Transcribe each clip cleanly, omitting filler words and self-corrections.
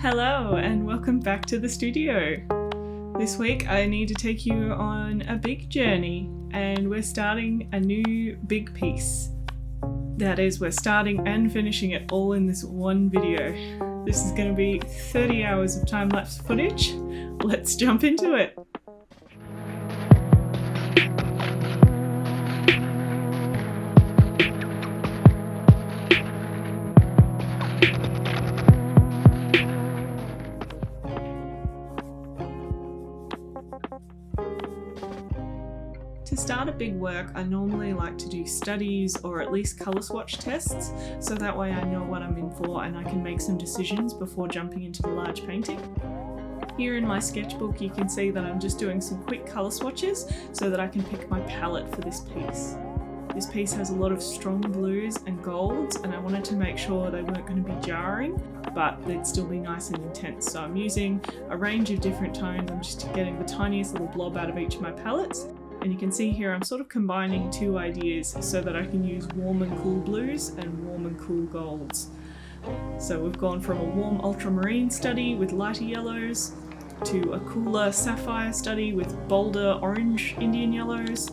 Hello and welcome back to the studio. This week I need to take you on a big journey and we're starting a new big piece. That is, we're starting and finishing it all in this one video. This is going to be 30 hours of time-lapse footage. Let's jump into it. To start a big work, I normally like to do studies or at least colour swatch tests, so that way I know what I'm in for and I can make some decisions before jumping into the large painting. Here in my sketchbook you can see that I'm just doing some quick colour swatches so that I can pick my palette for this piece. This piece has a lot of strong blues and golds and I wanted to make sure they weren't going to be jarring, but they'd still be nice and intense. So I'm using a range of different tones. I'm just getting the tiniest little blob out of each of my palettes. And you can see here I'm sort of combining two ideas so that I can use warm and cool blues and warm and cool golds. So we've gone from a warm ultramarine study with lighter yellows to a cooler sapphire study with bolder orange Indian yellows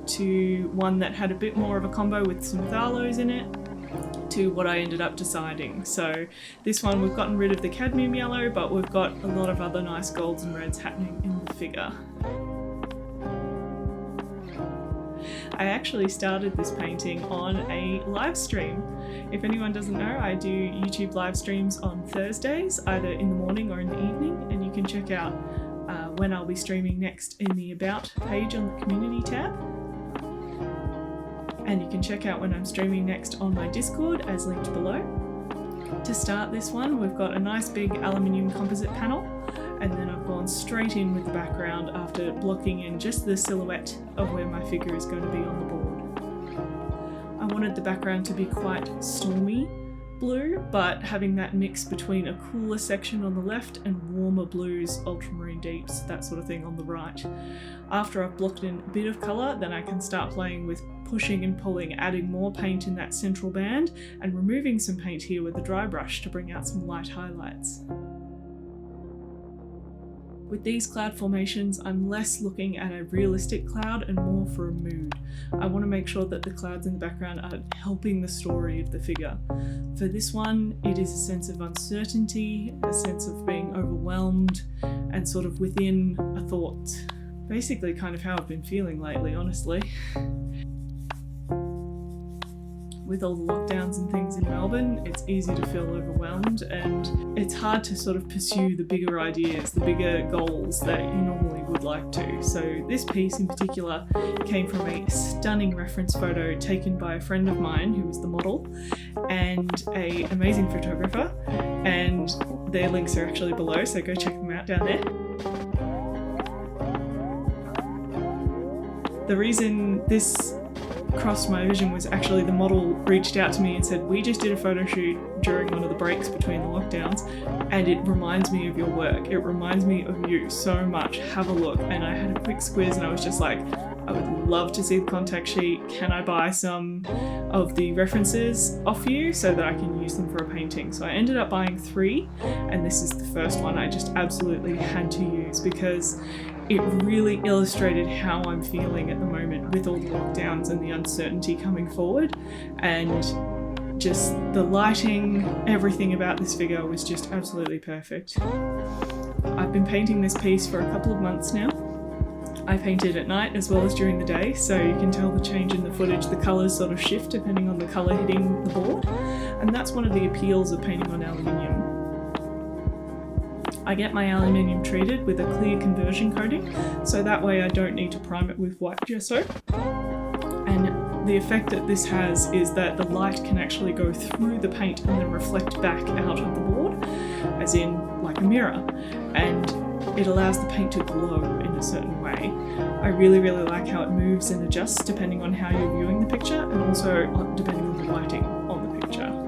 to one that had a bit more of a combo with some phthalo in it to what I ended up deciding. So this one we've gotten rid of the cadmium yellow, but we've got a lot of other nice golds and reds happening in the figure. I actually started this painting on a live stream. If anyone doesn't know, I do YouTube live streams on Thursdays, either in the morning or in the evening, and you can check out when I'll be streaming next in the About page on the Community tab. And you can check out when I'm streaming next on my Discord as linked below. To start this one, we've got a nice big aluminium composite panel, and then I've gone straight in with the background after blocking in just the silhouette of where my figure is going to be on the board. I wanted the background to be quite stormy blue, but having that mix between a cooler section on the left and warmer blues, ultramarine deeps, that sort of thing on the right. After I've blocked in a bit of colour, then I can start playing with pushing and pulling, adding more paint in that central band and removing some paint here with a dry brush to bring out some light highlights. With these cloud formations, I'm less looking at a realistic cloud and more for a mood. I want to make sure that the clouds in the background are helping the story of the figure. For this one, it is a sense of uncertainty, a sense of being overwhelmed, and sort of within a thought. Basically kind of how I've been feeling lately, honestly. With all the lockdowns and things in Melbourne, it's easy to feel overwhelmed and it's hard to sort of pursue the bigger ideas, the bigger goals that you normally would like to. So this piece in particular came from a stunning reference photo taken by a friend of mine who was the model and an amazing photographer, and their links are actually below, so go check them out down there. The reason this crossed my vision was actually the model reached out to me and said, we just did a photo shoot during one of the breaks between the lockdowns and it reminds me of your work, it reminds me of you so much, have a look. And I had a quick squiz and I was just like, I would love to see the contact sheet, can I buy some of the references off you so that I can use them for a painting. So I ended up buying 3 and this is the first one I just absolutely had to use because it really illustrated how I'm feeling at the moment with all the lockdowns and the uncertainty coming forward, and just the lighting, everything about this figure was just absolutely perfect. I've been painting this piece for a couple of months now. I paint it at night as well as during the day, so you can tell the change in the footage, the colours sort of shift depending on the colour hitting the board, and that's one of the appeals of painting on aluminium. I get my aluminium treated with a clear conversion coating, so that way I don't need to prime it with white gesso. And the effect that this has is that the light can actually go through the paint and then reflect back out of the board, as in like a mirror, and it allows the paint to glow in a certain way. I really like how it moves and adjusts depending on how you're viewing the picture and also depending on the lighting on the picture.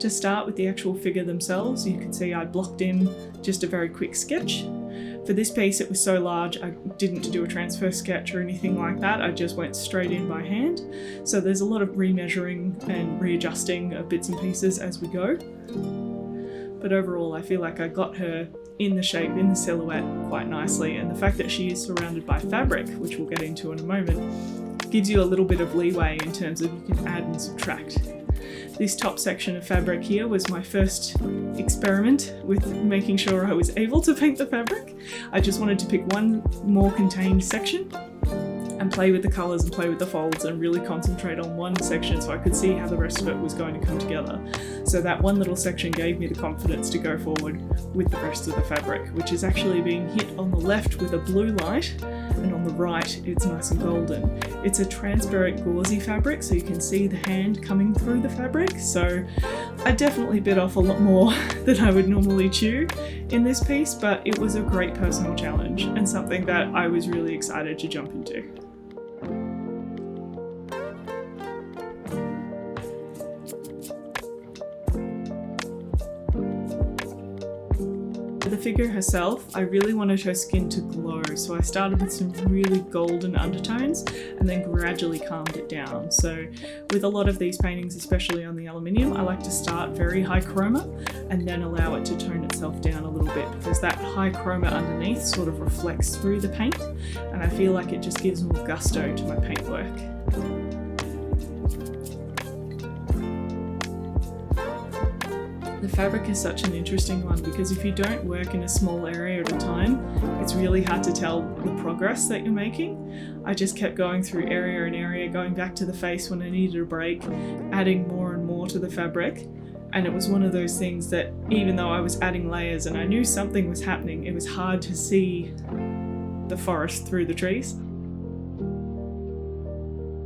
To start with the actual figure themselves, you can see I blocked in just a very quick sketch. For this piece it was so large I didn't do a transfer sketch or anything like that, I just went straight in by hand. So there's a lot of remeasuring and readjusting of bits and pieces as we go. But overall I feel like I got her in the shape, in the silhouette quite nicely, and the fact that she is surrounded by fabric, which we'll get into in a moment, gives you a little bit of leeway in terms of you can add and subtract. This top section of fabric here was my first experiment with making sure I was able to paint the fabric. I just wanted to pick one more contained section and play with the colours and play with the folds and really concentrate on one section so I could see how the rest of it was going to come together. So that one little section gave me the confidence to go forward with the rest of the fabric, which is actually being hit on the left with a blue light, and on the right it's nice and golden. It's a transparent gauzy fabric, so you can see the hand coming through the fabric, so I definitely bit off a lot more than I would normally chew in this piece, but it was a great personal challenge and something that I was really excited to jump into. The figure herself, I really wanted her skin to glow, so I started with some really golden undertones and then gradually calmed it down. So with a lot of these paintings, especially on the aluminium, I like to start very high chroma and then allow it to tone itself down a little bit, because that high chroma underneath sort of reflects through the paint, and I feel like it just gives more gusto to my paintwork. The fabric is such an interesting one, because if you don't work in a small area at a time, it's really hard to tell the progress that you're making. I just kept going through area and area, going back to the face when I needed a break, adding more and more to the fabric. And it was one of those things that even though I was adding layers and I knew something was happening, it was hard to see the forest through the trees.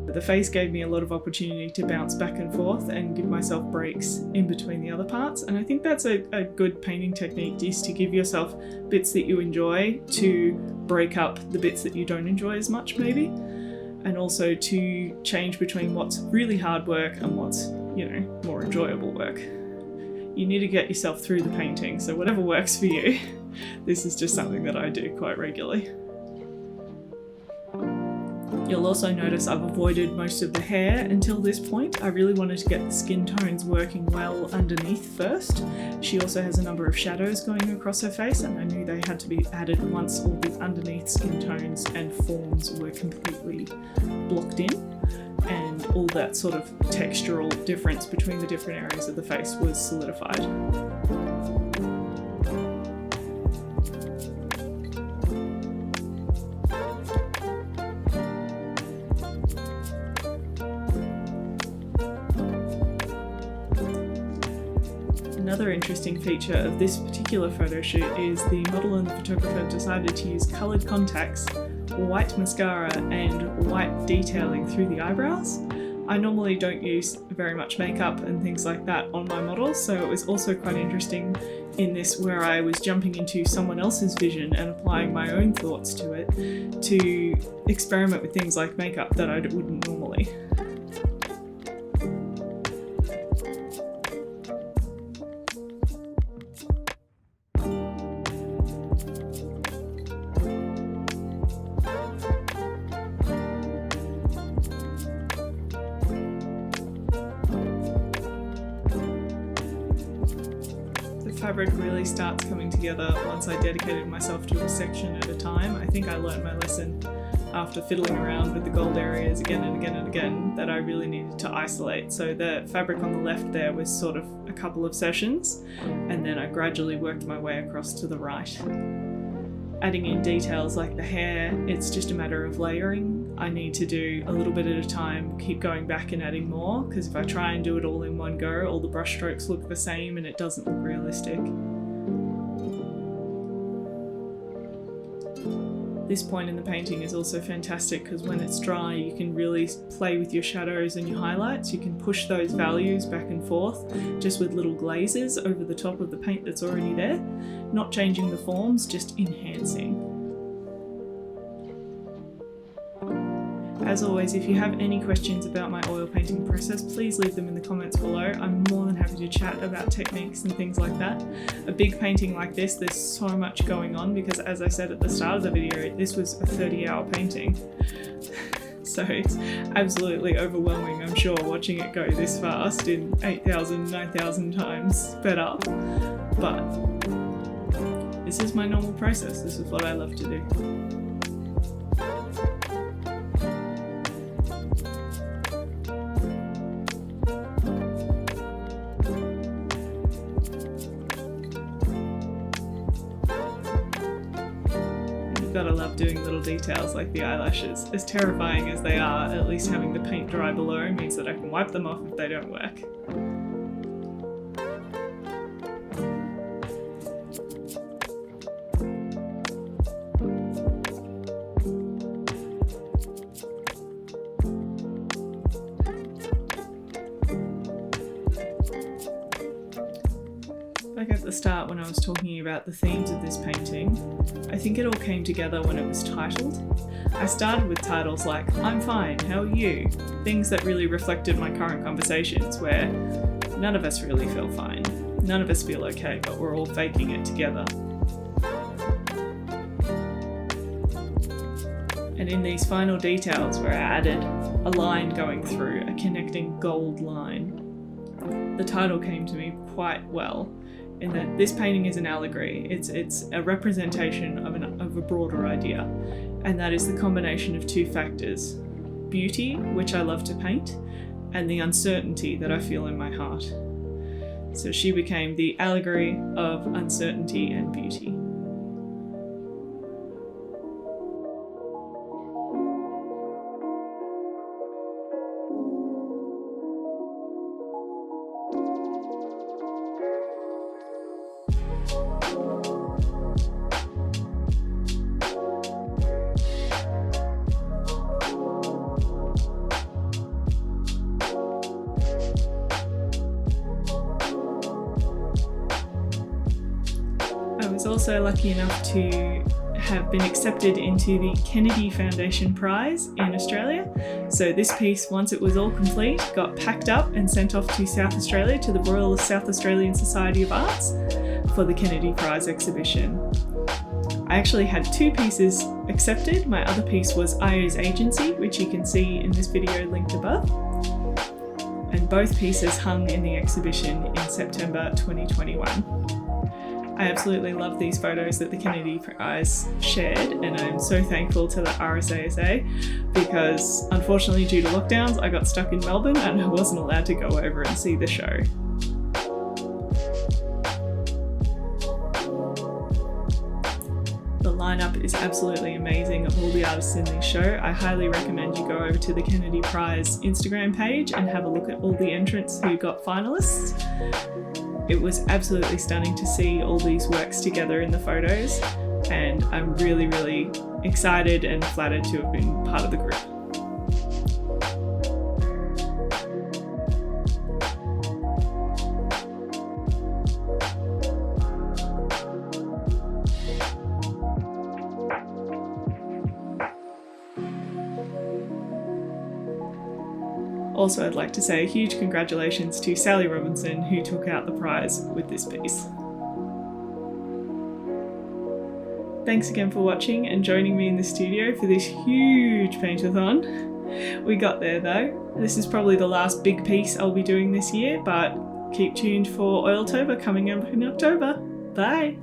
The face gave me a lot of opportunity to bounce back and forth and give myself breaks in between the other parts, and I think that's a good painting technique, is to give yourself bits that you enjoy to break up the bits that you don't enjoy as much maybe, and also to change between what's really hard work and what's, more enjoyable work. You need to get yourself through the painting, so whatever works for you. This is just something that I do quite regularly. You'll also notice I've avoided most of the hair until this point. I really wanted to get the skin tones working well underneath first. She also has a number of shadows going across her face, and I knew they had to be added once all the underneath skin tones and forms were completely blocked in, and all that sort of textural difference between the different areas of the face was solidified. Another interesting feature of this particular photo shoot is the model and the photographer decided to use coloured contacts, white mascara and white detailing through the eyebrows. I normally don't use very much makeup and things like that on my models, so it was also quite interesting in this where I was jumping into someone else's vision and applying my own thoughts to it to experiment with things like makeup that I wouldn't normally. Fabric really starts coming together once I dedicated myself to a section at a time. I think I learned my lesson after fiddling around with the gold areas again and again and again that I really needed to isolate. So the fabric on the left there was sort of a couple of sessions, and then I gradually worked my way across to the right. Adding in details like the hair, it's just a matter of layering. I need to do a little bit at a time, keep going back and adding more, because if I try and do it all in one go, all the brush strokes look the same and it doesn't look realistic. This point in the painting is also fantastic because when it's dry you can really play with your shadows and your highlights. You can push those values back and forth just with little glazes over the top of the paint that's already there, not changing the forms, just enhancing. As always, if you have any questions about my oil painting process, please leave them in the comments below. I'm more than happy to chat about techniques and things like that. A big painting like this, there's so much going on because, as I said at the start of the video, this was a 30-hour painting. So it's absolutely overwhelming, I'm sure, watching it go this fast in 8,000, 9,000 times sped up. But this is my normal process. This is what I love to do. Gotta love doing little details like the eyelashes. As terrifying as they are, at least having the paint dry below means that I can wipe them off if they don't work. Like at the start when I was talking about the themes of this painting, I think it all came together when it was titled. I started with titles like, I'm fine, how are you? Things that really reflected my current conversations where none of us really feel fine. None of us feel okay, but we're all faking it together. And in these final details where I added a line going through, a connecting gold line, the title came to me quite well. In that this painting is an allegory. It's a representation of a broader idea, and that is the combination of two factors: beauty, which I love to paint, and the uncertainty that I feel in my heart. So she became the allegory of uncertainty and beauty. I was also lucky enough to have been accepted into the Kennedy Foundation Prize in Australia. So this piece, once it was all complete, got packed up and sent off to South Australia to the Royal South Australian Society of Arts for the Kennedy Prize exhibition. I actually had two pieces accepted. My other piece was IO's Agency, which you can see in this video linked above. And both pieces hung in the exhibition in September 2021. I absolutely love these photos that the Kennedy Prize shared, and I'm so thankful to the RSASA because unfortunately due to lockdowns I got stuck in Melbourne and I wasn't allowed to go over and see the show. The lineup is absolutely amazing of all the artists in this show. I highly recommend you go over to the Kennedy Prize Instagram page and have a look at all the entrants who got finalists. It was absolutely stunning to see all these works together in the photos, and I'm really, really excited and flattered to have been part of the group. Also, I'd like to say a huge congratulations to Sally Robinson, who took out the prize with this piece. Thanks again for watching and joining me in the studio for this huge paint-a-thon. We got there though. This is probably the last big piece I'll be doing this year, but keep tuned for Oiltober coming up in October. Bye!